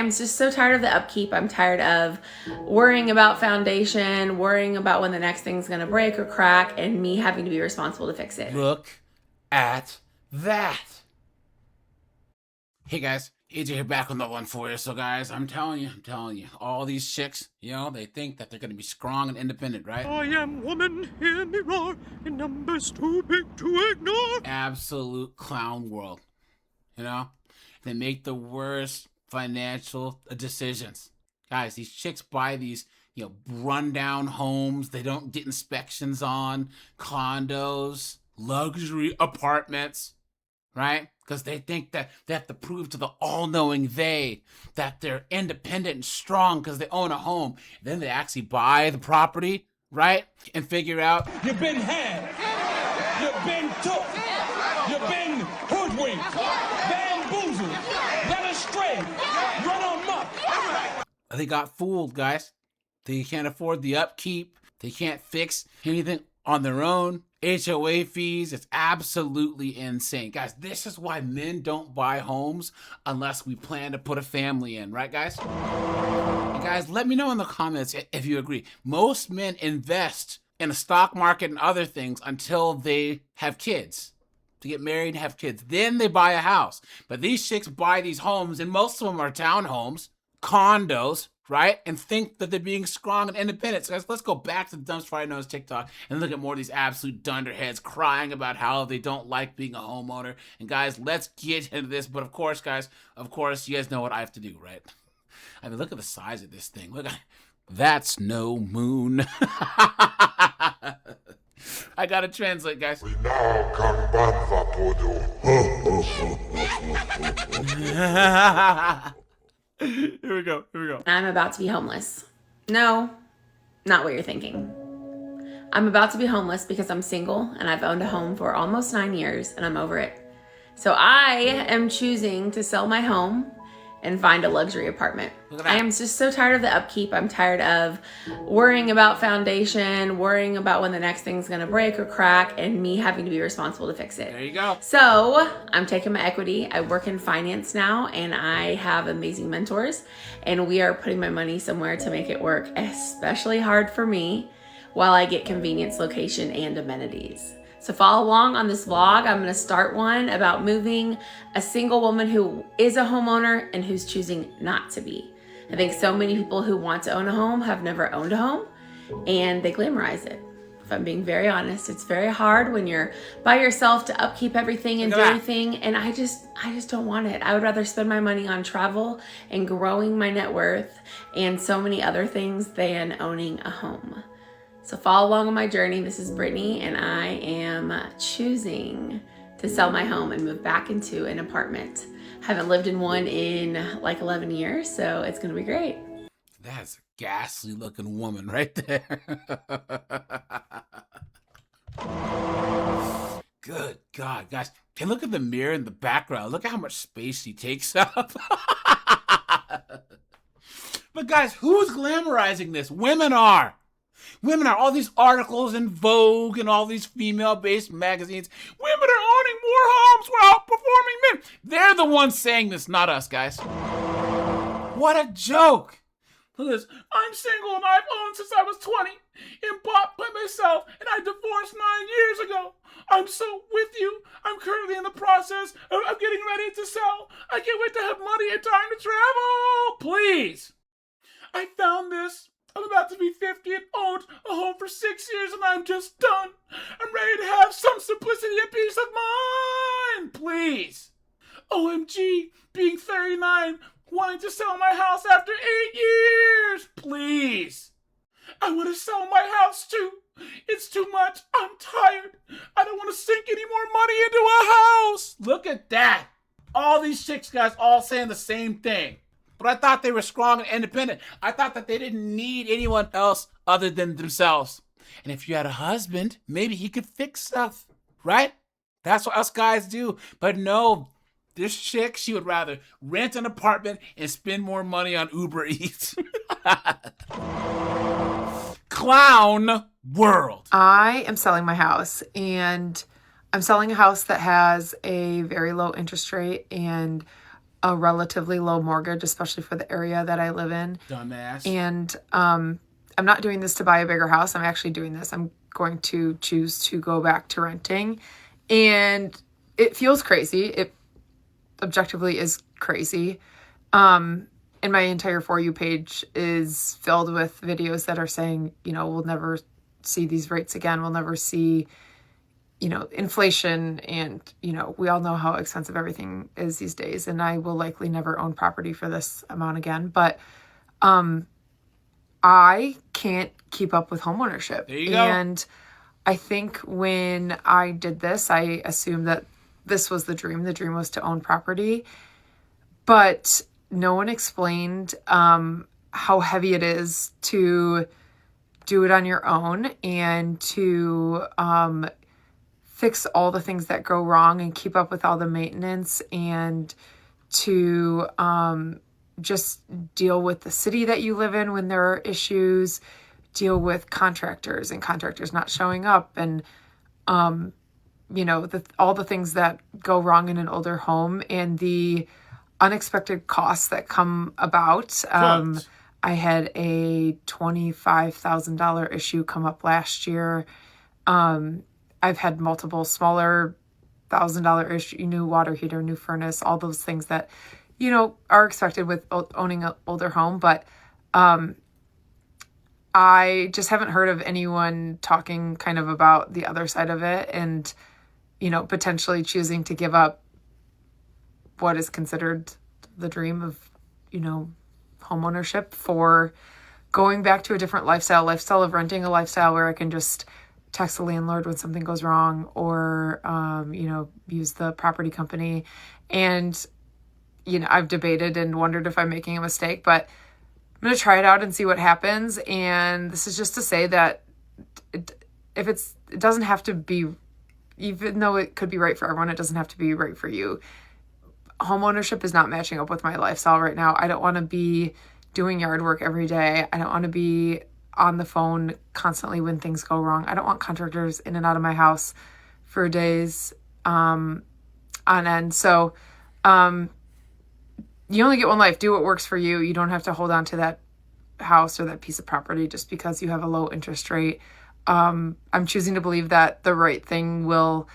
I'm just so tired of the upkeep. I'm tired of worrying about foundation, worrying about when the next thing's gonna break or crack, and me having to be responsible to fix it. Look at that. Hey guys, AJ here back on the one for you. So guys, I'm telling you, all these chicks, they think that they're gonna be strong and independent, right? I am woman, hear me roar, in numbers too big to ignore. Absolute clown world, They make the worst financial decisions. Guys, these chicks buy these, rundown homes. They don't get inspections on, condos, luxury apartments, right? Because they think that they have to prove to the all-knowing they that they're independent and strong because they own a home. Then they actually buy the property, right? And figure out, you've been had, you've been took, you've been hoodwinked, bamboozled, led astray, run amok. They got fooled, guys. They can't afford the upkeep. They can't fix anything on their own. HOA fees, it's absolutely insane. Guys, this is why men don't buy homes unless we plan to put a family in, right guys? And guys, let me know in the comments if you agree. Most men invest in the stock market and other things until they have kids. To get married and have kids. Then they buy a house. But these chicks buy these homes, and most of them are townhomes, condos, right? And think that they're being strong and independent. So guys, let's go back to the Dumbest Friday Knows TikTok and look at more of these absolute dunderheads crying about how they don't like being a homeowner. And guys, let's get into this. But of course, guys, you guys know what I have to do, right? I mean, look at the size of this thing. Look, that's no moon. I gotta translate, guys. We now can Here we go. I'm about to be homeless. No, not what you're thinking. I'm about to be homeless because I'm single and I've owned a home for almost 9 years and I'm over it. So I am choosing to sell my home and find a luxury apartment. I am just so tired of the upkeep. I'm tired of worrying about foundation, worrying about when the next thing's gonna break or crack, and me having to be responsible to fix it. There you go. So I'm taking my equity. I work in finance now, and I have amazing mentors, and we are putting my money somewhere to make it work, especially hard for me, while I get convenience, location, and amenities. So follow along on this vlog. I'm gonna start one about moving, a single woman who is a homeowner and who's choosing not to be. I think so many people who want to own a home have never owned a home and they glamorize it. If I'm being very honest, it's very hard when you're by yourself to upkeep everything and do everything. And I just don't want it. I would rather spend my money on travel and growing my net worth and so many other things than owning a home. So follow along on my journey. This is Brittany, and I am choosing to sell my home and move back into an apartment. Haven't lived in one in like 11 years, so it's gonna be great. That's a ghastly looking woman right there. Good God, guys. And look at the mirror in the background. Look at how much space she takes up. But guys, who's glamorizing this? Women are. All these articles in Vogue and all these female-based magazines. Women are owning more homes. We're outperforming men. They're the ones saying this, not us, guys. What a joke. Look at this. I'm single and I've owned since I was 20 and bought by myself, and I divorced 9 years ago. I'm so with you. I'm currently in the process of getting ready to sell. I can't wait to have money and time to travel. Please. I found this. I'm about to be 50 and owned a home for 6 years and I'm just done. I'm ready to have some simplicity and peace of mind. Please. OMG, being 39, wanting to sell my house after 8 years. Please. I want to sell my house too. It's too much. I'm tired. I don't want to sink any more money into a house. Look at that. All these chicks, guys, all saying the same thing. But I thought they were strong and independent. I thought that they didn't need anyone else other than themselves. And if you had a husband, maybe he could fix stuff, right? That's what us guys do. But no, this chick, she would rather rent an apartment and spend more money on Uber Eats. Clown world. I am selling my house, and I'm selling a house that has a very low interest rate, and a relatively low mortgage, especially for the area that I live in. Dumbass. And I'm not doing this to buy a bigger house. I'm actually doing this. I'm going to choose to go back to renting. And it feels crazy. It objectively is crazy. And my entire For You page is filled with videos that are saying, we'll never see these rates again. We'll never see, inflation. And, we all know how expensive everything is these days. And I will likely never own property for this amount again. But I can't keep up with homeownership. There you go. And I think when I did this, I assumed that this was the dream. The dream was to own property. But no one explained how heavy it is to do it on your own and to fix all the things that go wrong and keep up with all the maintenance and to just deal with the city that you live in when there are issues, deal with contractors and contractors not showing up and, all the things that go wrong in an older home and the unexpected costs that come about. I had a $25,000 issue come up last year. I've had multiple smaller $1,000 issue, new water heater, new furnace, all those things that, are expected with owning an older home. But I just haven't heard of anyone talking kind of about the other side of it and, potentially choosing to give up what is considered the dream of, home ownership for going back to a different lifestyle of renting, a lifestyle where I can just text the landlord when something goes wrong or, use the property company. And, I've debated and wondered if I'm making a mistake, but I'm going to try it out and see what happens. And this is just to say that it doesn't have to be, even though it could be right for everyone, it doesn't have to be right for you. Homeownership is not matching up with my lifestyle right now. I don't want to be doing yard work every day. I don't want to be on the phone constantly when things go wrong. I don't want contractors in and out of my house for days on end. So you only get one life. Do what works for you. You don't have to hold on to that house or that piece of property just because you have a low interest rate. I'm choosing to believe that the right thing will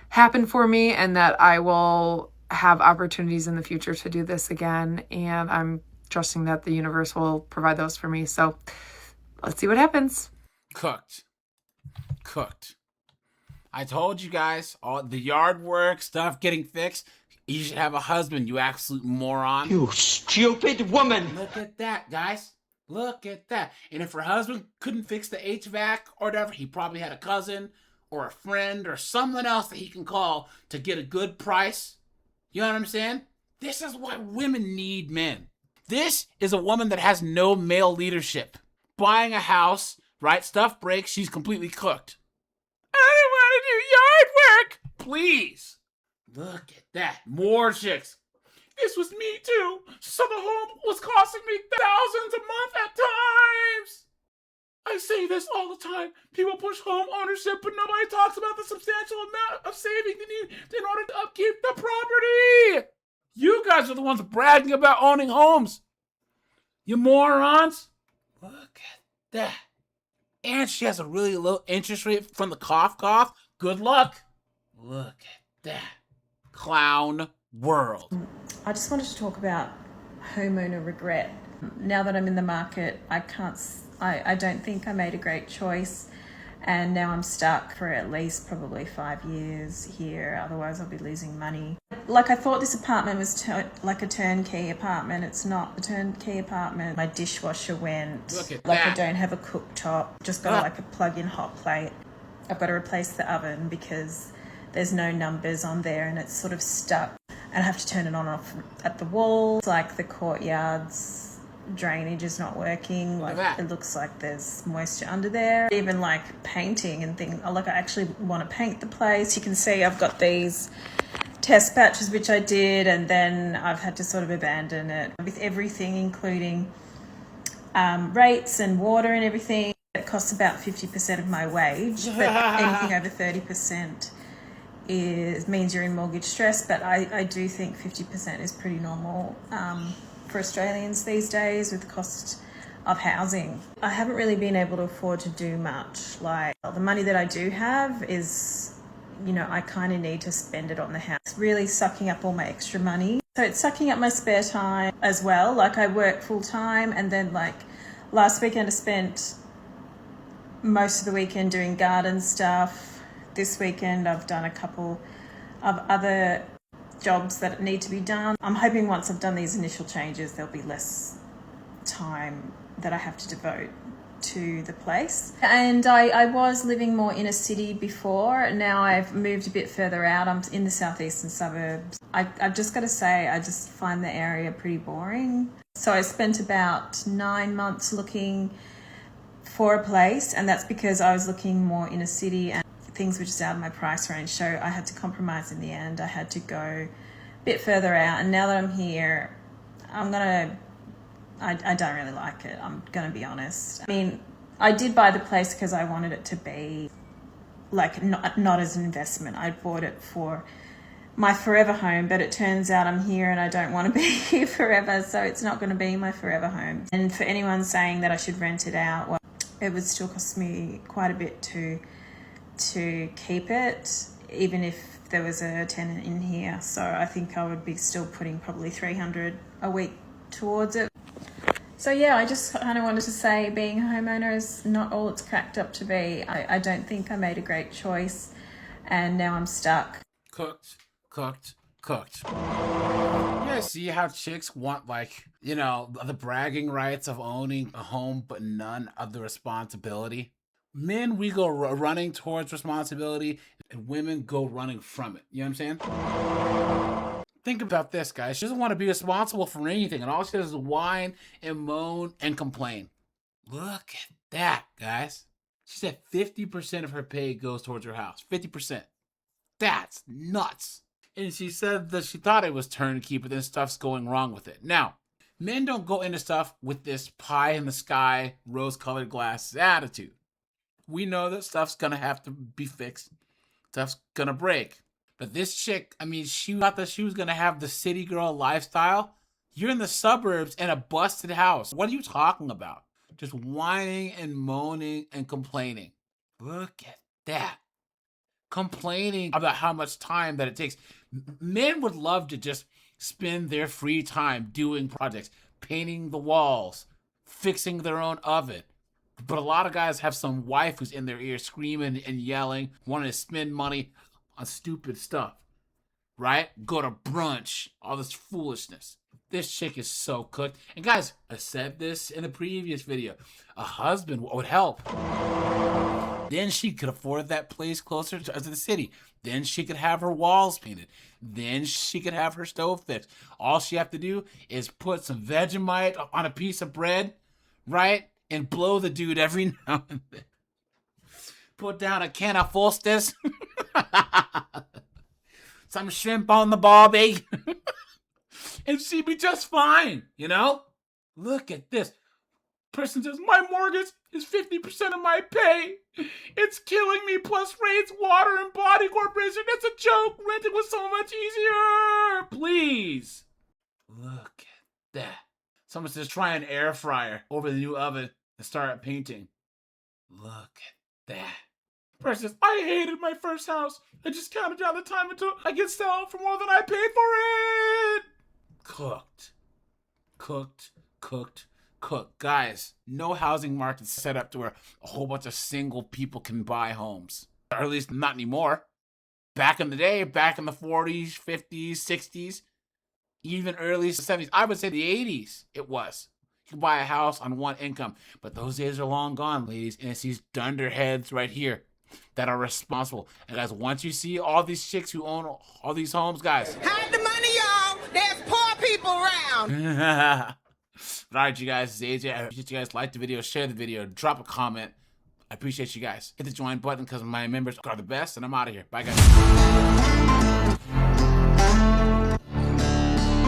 happen for me and that I will have opportunities in the future to do this again. And I'm trusting that the universe will provide those for me. So let's see what happens. Cooked. I told you guys, all the yard work stuff getting fixed. You should have a husband, you absolute moron. You stupid woman! Look at that, guys. Look at that. And if her husband couldn't fix the HVAC or whatever, he probably had a cousin or a friend or someone else that he can call to get a good price. You know what I'm saying? This is why women need men. This is a woman that has no male leadership. Buying a house, right? Stuff breaks, she's completely cooked. I don't want to do yard work. Please. Look at that. More chicks. This was me too. So the home was costing me thousands a month at times. I say this all the time. People push home ownership, but nobody talks about the substantial amount of saving they need in order to upkeep the property. You guys are the ones bragging about owning homes. You morons. Look at that. And she has a really low interest rate from the cough. Good luck. Look at that. Clown world. I just wanted to talk about homeowner regret. Now that I'm in the market, I don't think I made a great choice, and now I'm stuck for at least probably 5 years here. Otherwise, I'll be losing money. Like, I thought this apartment was like a turnkey apartment. It's not a turnkey apartment. My dishwasher went. Look at like that. I don't have a cooktop. Just got like a plug-in hot plate. I've got to replace the oven because there's no numbers on there and it's sort of stuck. And I have to turn it on and off at the wall. It's like the courtyard's drainage is not working. Like, it looks like there's moisture under there. Even like painting and things. Like, I actually want to paint the place. You can see I've got these test patches, which I did, and then I've had to sort of abandon it with everything, including rates and water and everything. It costs about 50% of my wage, but anything over 30% means you're in mortgage stress, but I do think 50% is pretty normal for Australians these days with the cost of housing. I haven't really been able to afford to do much. Like, the money that I do have is, you know, I kind of need to spend it on the house. It's really sucking up all my extra money. So it's sucking up my spare time as well. Like, I work full time, and then like last weekend I spent most of the weekend doing garden stuff. This weekend I've done a couple of other jobs that need to be done. I'm hoping once I've done these initial changes, there'll be less time that I have to devote to the place. And I was living more in a city before. Now I've moved a bit further out. I'm in the southeastern suburbs. I've just got to say, I just find the area pretty boring. So I spent about 9 months looking for a place, and that's because I was looking more in a city and things were just out of my price range. So I had to compromise in the end. I had to go a bit further out. And now that I'm here, I don't really like it. I'm going to be honest. I mean, I did buy the place because I wanted it to be like not as an investment. I bought it for my forever home, but it turns out I'm here and I don't want to be here forever. So it's not going to be my forever home. And for anyone saying that I should rent it out, well, it would still cost me quite a bit to keep it, even if there was a tenant in here. So I think I would be still putting probably $300 a week towards it. So yeah, I just kind of wanted to say being a homeowner is not all it's cracked up to be. I don't think I made a great choice, and now I'm stuck. Cooked. Yeah, see how chicks want, like, you know, the bragging rights of owning a home, but none of the responsibility. Men, we go running towards responsibility, and women go running from it. You know what I'm saying? Think about this, guys. She doesn't want to be responsible for anything, and all she does is whine and moan and complain. Look at that, guys. She said 50% of her pay goes towards her house. 50%. That's nuts. And she said that she thought it was turnkey, but then stuff's going wrong with it. Now, men don't go into stuff with this pie in the sky, rose-colored glasses attitude. We know that stuff's going to have to be fixed. Stuff's going to break. But this chick, I mean, she thought that she was going to have the city girl lifestyle. You're in the suburbs in a busted house. What are you talking about? Just whining and moaning and complaining. Look at that. Complaining about how much time that it takes. Men would love to just spend their free time doing projects, painting the walls, fixing their own oven. But a lot of guys have some wife who's in their ear screaming and yelling, wanting to spend money on stupid stuff, right? Go to brunch, all this foolishness. This chick is so cooked. And guys, I said this in the previous video. A husband would help. Then she could afford that place closer to the city. Then she could have her walls painted. Then she could have her stove fixed. All she have to do is put some Vegemite on a piece of bread, right? And blow the dude every now and then. Put down a can of Fostis. Some shrimp on the barbie. And she'd be just fine, you know? Look at this. Person says, my mortgage is 50% of my pay. It's killing me, plus rates, water, and body corporation. It's a joke. Renting was so much easier. Please. Look at that. Someone says, try an air fryer over the new oven and start painting. Look at that. Person says, I hated my first house. I just counted down the time until I could sell it for more than I paid for it. Cooked. Guys, no housing market set up to where a whole bunch of single people can buy homes. Or at least not anymore. Back in the day, back in the 40s, 50s, 60s, even early 70s, I would say the 80s it was. You could buy a house on one income. But those days are long gone, ladies. And it's these dunderheads right here that are responsible. And guys, once you see all these chicks who own all these homes, guys. Hide the money, y'all. There's poor people around. All right, you guys, this is AJ. I appreciate you guys. Like the video, share the video, drop a comment. I appreciate you guys. Hit the join button because my members are the best, and I'm out of here. Bye, guys.